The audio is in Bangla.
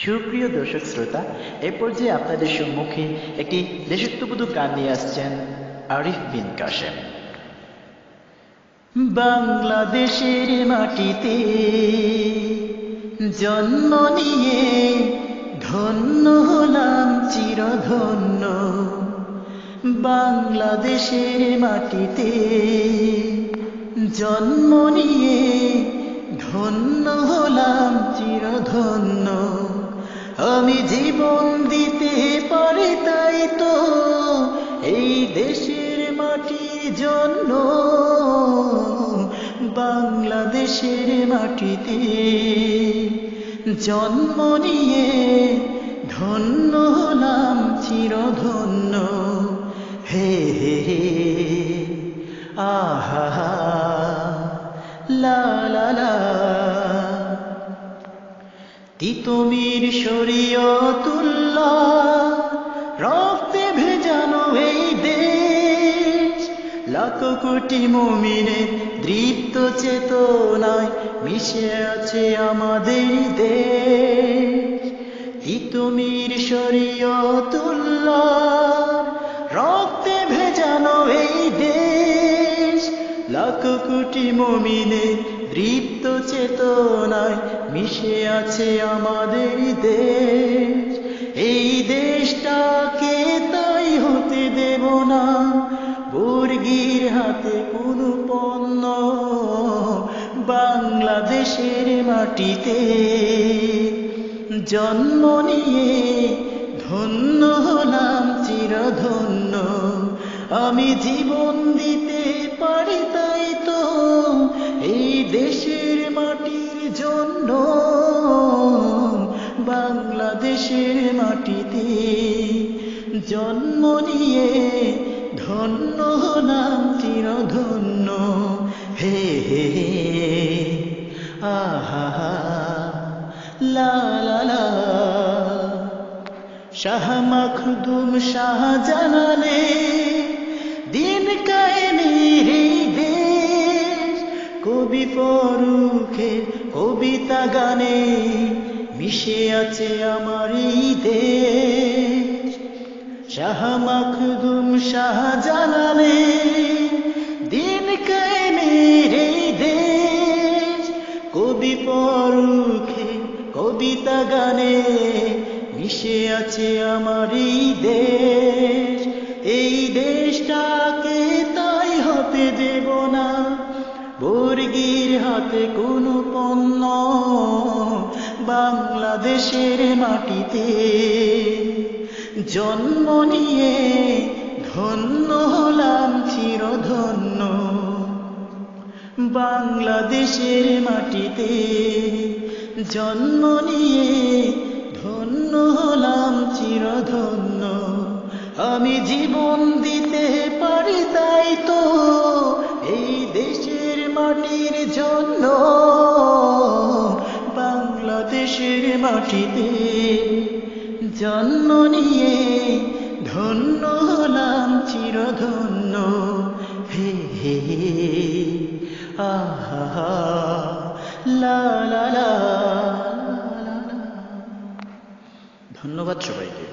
সুপ্রিয় দর্শক শ্রোতা, এ পর্যায়ে আপনাদের সম্মুখে একটি দেশাত্মবোধক গান নিয়ে আসছেন আরিফ বিন কাশেম। বাংলাদেশের মাটিতে জন্ম নিয়ে ধন্য হলাম চিরধন্য। বাংলাদেশের মাটিতে জন্ম নিয়ে ধন্য হলাম চিরধন্য। আমি জীবন দিতে পারি তাই তো এই দেশের মাটির জন্য। বাংলাদেশের মাটিতে জন্ম নিয়ে ধন্য হলাম চিরধন্য। হে হে হে আহা লা লা লা। তিতুমির শরীয়তুল্লাহ রক্তে ভেজানো এই দেশ, লাখ কোটি মুমিনের দৃপ্ত চেতনায় মিশে আছে আমাদের দেশ। তিতুমির শরীয়তুল্লাহ রক্তে ভেজানো এই দেশ, লাখ কোটি মুমিনের দৃপ্ত চেতনায় মিশে আছে আমাদের দেশ। এই দেশটাকে তাই হতে দেব না বর্গীর হাতে কোনো পণ্য। বাংলাদেশের মাটিতে জন্ম নিয়ে ধন্য হলাম চিরধন্য। আমি জীবন দিতে পারি তাই তো এই দেশের মাটির জন্য। বাংলাদেশের মাটিতে জন্ম নিয়ে ধন্য হলাম চিরধন্য। হে হে হে আহা লা লা লা। শাহ মখদুম শাহজালালে দিন কায়েমের এই দেশ, কবি ফরুখের কবিতা গানে মিশে আছে আমার এই দেশ। শাহ মখদুম শাহজালালে দিন কায়েমের এই দেশ, কবি ফরুখের কবিতা গানে মিশে আছে আমার এই দেশ। এই দেশটাকে তাই হতে দেব না বর্গীর হাতে কোনো পণ্য। বাংলাদেশের মাটিতে জন্ম নিয়ে ধন্য হলাম চিরধন্য। বাংলাদেশের মাটিতে জন্ম নিয়ে ধন্য হলাম চিরধন্য। আমি জীবন দিতে পারি তাই তো এই দেশের মাটির জন্য। বাংলাদেশের মাটিতে জন্ম নিয়ে ধন্য হলাম চিরধন্য। হে হে আহা লা লা লা। ধন্যবাদ সবাইকে।